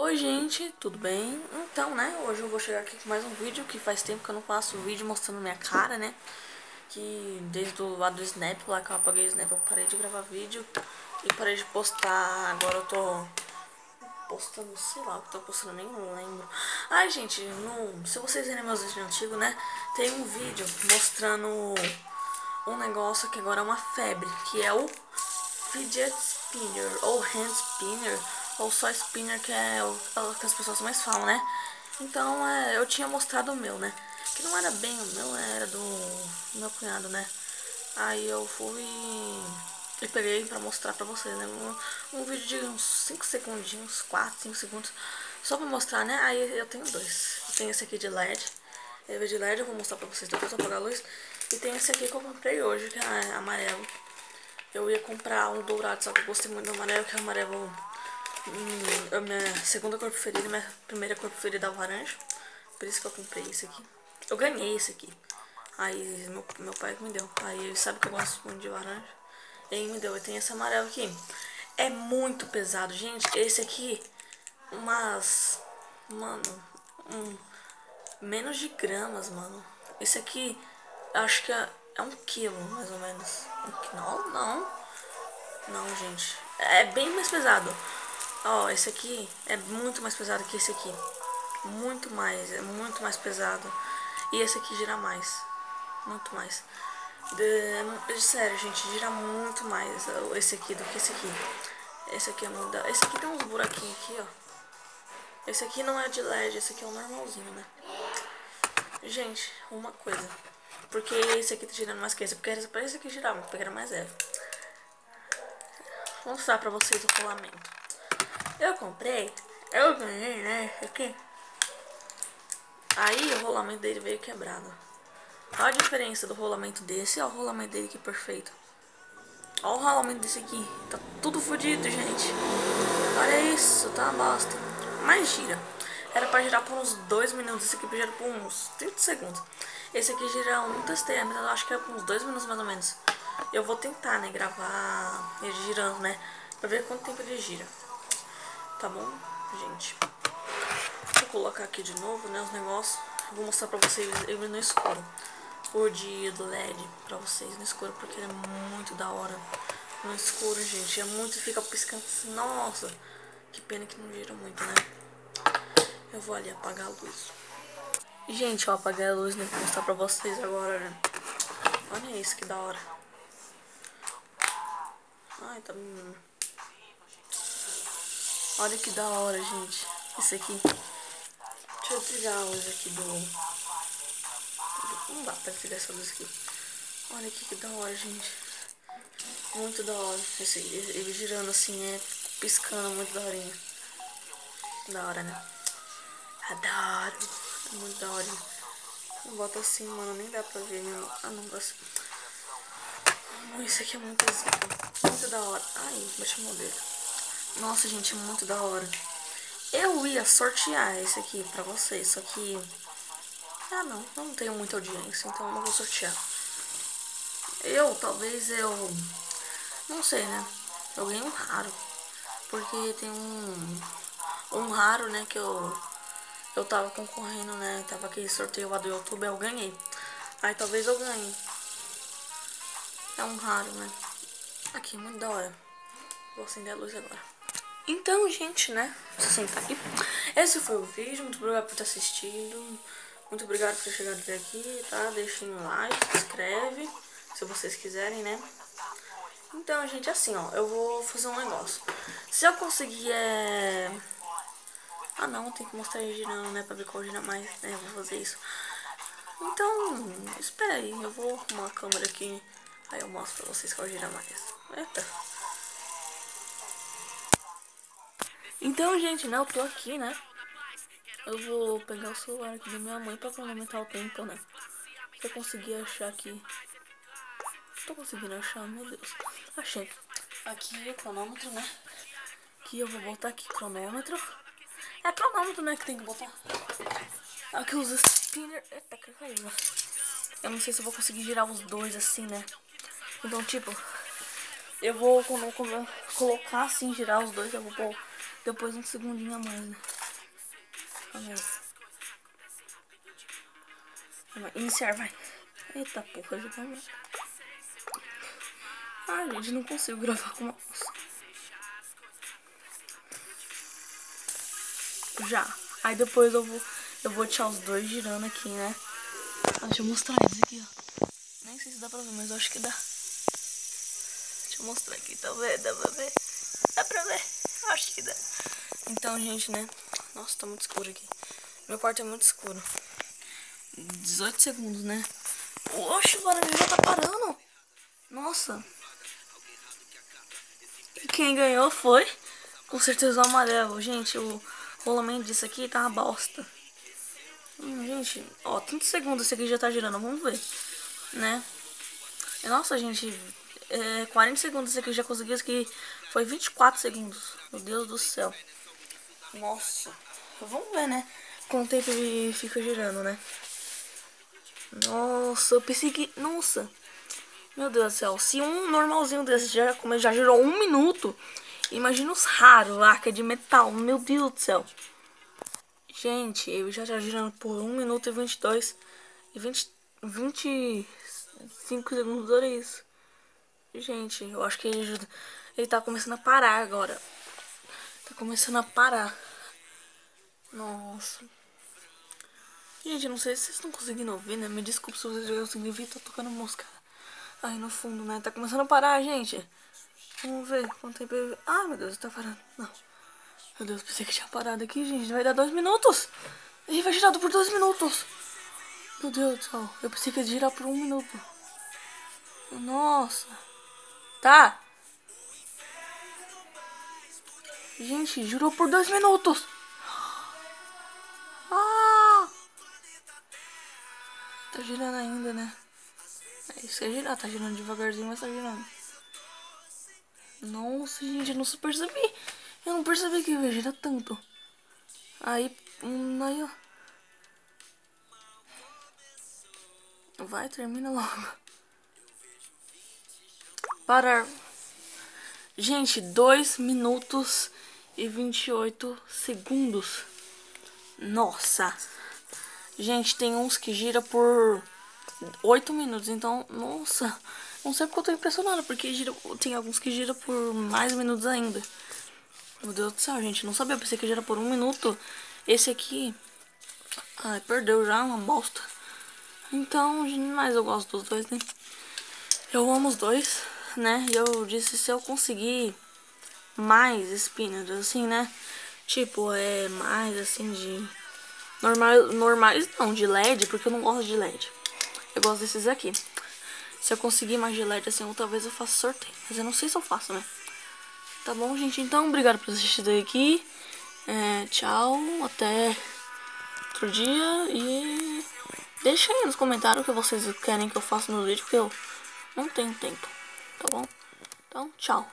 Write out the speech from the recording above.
Oi gente, tudo bem? Então, né, hoje eu vou chegar aqui com mais um vídeo, que faz tempo que eu não faço vídeo mostrando minha cara, né? Que desde o lado do Snap, lá que eu apaguei o Snap, eu parei de gravar vídeo e parei de postar. Agora eu tô postando, sei lá o que eu tô postando, nem lembro. Ai gente, se vocês verem meus vídeos antigos, né, tem um vídeo mostrando um negócio que agora é uma febre, que é o fidget spinner, ou hand spinner, ou só spinner, que é o que as pessoas mais falam, né? Então, eu tinha mostrado o meu, né? Que não era bem o meu, era do meu cunhado, né? Aí eu fui e peguei pra mostrar pra vocês, né? Um vídeo de uns 5 segundinhos, 4, 5 segundos, só pra mostrar, né? Aí eu tenho dois. Eu tenho esse aqui de LED. Ele é de LED, eu vou mostrar pra vocês depois, eu apagar a luz. E tem esse aqui que eu comprei hoje, que é amarelo. Eu ia comprar um dourado, só que eu gostei muito do amarelo, que é amarelo. A minha segunda cor preferida, minha primeira cor preferida é o laranja. Por isso que eu comprei esse aqui. Eu ganhei esse aqui. Aí meu pai que me deu. Aí ele sabe que eu gosto muito de laranja. Ele me deu. E tem esse amarelo aqui. É muito pesado, gente. Esse aqui, mano, menos de gramas, mano. Esse aqui, acho que é 1 quilo, mais ou menos. Não, gente. É bem mais pesado. Ó, esse aqui é muito mais pesado que esse aqui. Muito mais, é muito mais pesado. E esse aqui gira mais. Muito mais. Sério, gente, gira muito mais esse aqui do que esse aqui. Esse aqui é muito. Esse aqui tem uns buraquinhos aqui, ó. Esse aqui não é de LED, esse aqui é o normalzinho, né? Gente, uma coisa. Porque esse aqui tá girando mais que esse. Porque pra esse aqui girar, porque era mais leve. Vou mostrar pra vocês o rolamento. Eu comprei, eu ganhei, né? Aqui. Aí o rolamento dele veio quebrado. Olha a diferença do rolamento desse, ó, o rolamento dele que perfeito. Olha o rolamento desse aqui. Tá tudo fodido, gente. Olha isso, tá uma bosta. Mas gira. Era pra girar por uns 2 minutos. Esse aqui gira por uns 30 segundos. Esse aqui gira um testei, mas eu acho que é por uns 2 minutos mais ou menos. Eu vou tentar, né, gravar ele girando, né? Pra ver quanto tempo ele gira. Tá bom, gente? Vou colocar aqui de novo, né, os negócios. Vou mostrar pra vocês ele no escuro. O dia do LED pra vocês no escuro, porque ele é muito da hora. No escuro, gente, é muito, fica piscando assim. Nossa, que pena que não gira muito, né? Eu vou ali apagar a luz. Gente, eu apaguei a luz, né? Vou mostrar pra vocês agora, né? Olha isso, que da hora. Ai, tá... Olha que da hora, gente. Esse aqui. Deixa eu desligar a luz aqui do... Não dá pra desligar essa luz aqui. Olha aqui que da hora, gente. Muito da hora. Ele girando assim, piscando, muito da horinha. Da hora, né? Adoro. É muito da hora. Eu boto assim, mano, nem dá pra ver mesmo. Ah, não, gosto. Isso aqui é muito zica. Muito da hora. Ai, bati meu dedo. Nossa, gente, é muito da hora. Eu ia sortear esse aqui pra vocês, só que... Ah, não tenho muita audiência, então eu não vou sortear. Talvez eu... Não sei, né? Eu ganhei um raro. Porque tem um raro, né, que eu tava concorrendo, né? Tava aquele sorteio lá do YouTube, eu ganhei. Aí talvez eu ganhe. É um raro, né? Aqui, muito da hora. Vou acender a luz agora. Então, gente, né? Vou sentar aqui. Esse foi o vídeo. Muito obrigado por ter assistido. Muito obrigado por ter chegado até aqui, tá? Deixem um like, se inscreve, se vocês quiserem, né? Então, gente, assim, ó, eu vou fazer um negócio. Se eu conseguir, Ah, não, tem que mostrar ele girando, né, pra ver qual gira mais, né, eu vou fazer isso. Então, espera aí, eu vou arrumar a câmera aqui, aí eu mostro pra vocês qual gira mais. Eita. Então, gente, né, eu tô aqui, né. Eu vou pegar o celular aqui da minha mãe pra cronometrar o tempo, né. Se eu conseguir achar aqui. Tô conseguindo achar, meu Deus. Achei. Aqui o cronômetro, né? Aqui eu vou botar aqui cronômetro. É cronômetro, né, que tem que botar. Aqui os spinner. Eita, que caiu. Eu não sei se eu vou conseguir girar os dois assim, né? Então, tipo, eu vou colocar assim, girar os dois. Eu vou pôr Depois um segundinho a mais, né? Calma aí. Iniciar, vai. Eita porra, já vamos. Ah, gente, não consigo gravar com mouse. Já. Aí depois eu vou deixar os dois girando aqui, né? Deixa eu mostrar isso aqui, ó. Nem sei se dá pra ver, mas eu acho que dá. Deixa eu mostrar aqui, tá vendo? Dá pra ver? Dá pra ver? Acho que dá. Então, gente, né? Nossa, tá muito escuro aqui. Meu quarto é muito escuro. 18 segundos, né? Oxe, o barulho já tá parando. Nossa. E quem ganhou foi, com certeza, o amarelo. Gente, o rolamento disso aqui tá uma bosta. Gente, ó, tantos segundos esse aqui já tá girando. Vamos ver, né? Nossa, gente, 40 segundos esse aqui já conseguiu. Isso aqui foi 24 segundos. Meu Deus do céu. Nossa. Vamos ver, né? Quanto tempo ele fica girando, né? Nossa, eu pensei que... Nossa. Meu Deus do céu. Se um normalzinho desse já girou 1 minuto, imagina os raros lá, que é de metal. Meu Deus do céu. Gente, ele já tá girando por 1 minuto e 22 e 25 segundos. Olha isso. Gente, eu acho que ele tá começando a parar agora. Tá começando a parar. Nossa. Gente, eu não sei se vocês estão conseguindo ouvir, né? Me desculpe se vocês já conseguiram ouvir. Tá tocando música aí no fundo, né? Tá começando a parar, gente. Vamos ver quanto tempo ele... Ah, meu Deus, tá parando. Não. Meu Deus, pensei que tinha parado aqui, gente. Vai dar 2 minutos. Ele vai girar por 2 minutos. Meu Deus do céu. Eu pensei que ia girar por 1 minuto. Nossa. Tá. Gente, girou por 2 minutos. Ah! Tá girando ainda, né? É isso, é girar. Tá girando devagarzinho, mas tá girando. Nossa, gente, eu não percebi. Eu não percebi que ia girar tanto. Aí, aí, ó. Vai, termina logo. Parar. Gente, 2 minutos e 28 segundos. Nossa. Gente, tem uns que gira por 8 minutos. Então, nossa. Não sei porque eu tô impressionada. Porque tem alguns que gira por mais minutos ainda. Meu Deus do céu, gente. Não sabia. Eu pensei que gira por 1 minuto. Esse aqui... Ai, perdeu já. Uma bosta. Então, mas eu gosto dos dois, né? Eu amo os dois, né? E eu disse, se eu conseguir mais spinners, assim, né? Tipo, mais assim de... Normais não, de LED, porque eu não gosto de LED. Eu gosto desses aqui. Se eu conseguir mais de LED, assim, talvez eu faça sorteio. Mas eu não sei se eu faço, né? Tá bom, gente? Então, obrigado por assistir daqui. Tchau, até outro dia. E deixa aí nos comentários o que vocês querem que eu faça no vídeo, porque eu não tenho tempo, tá bom? Então, tchau.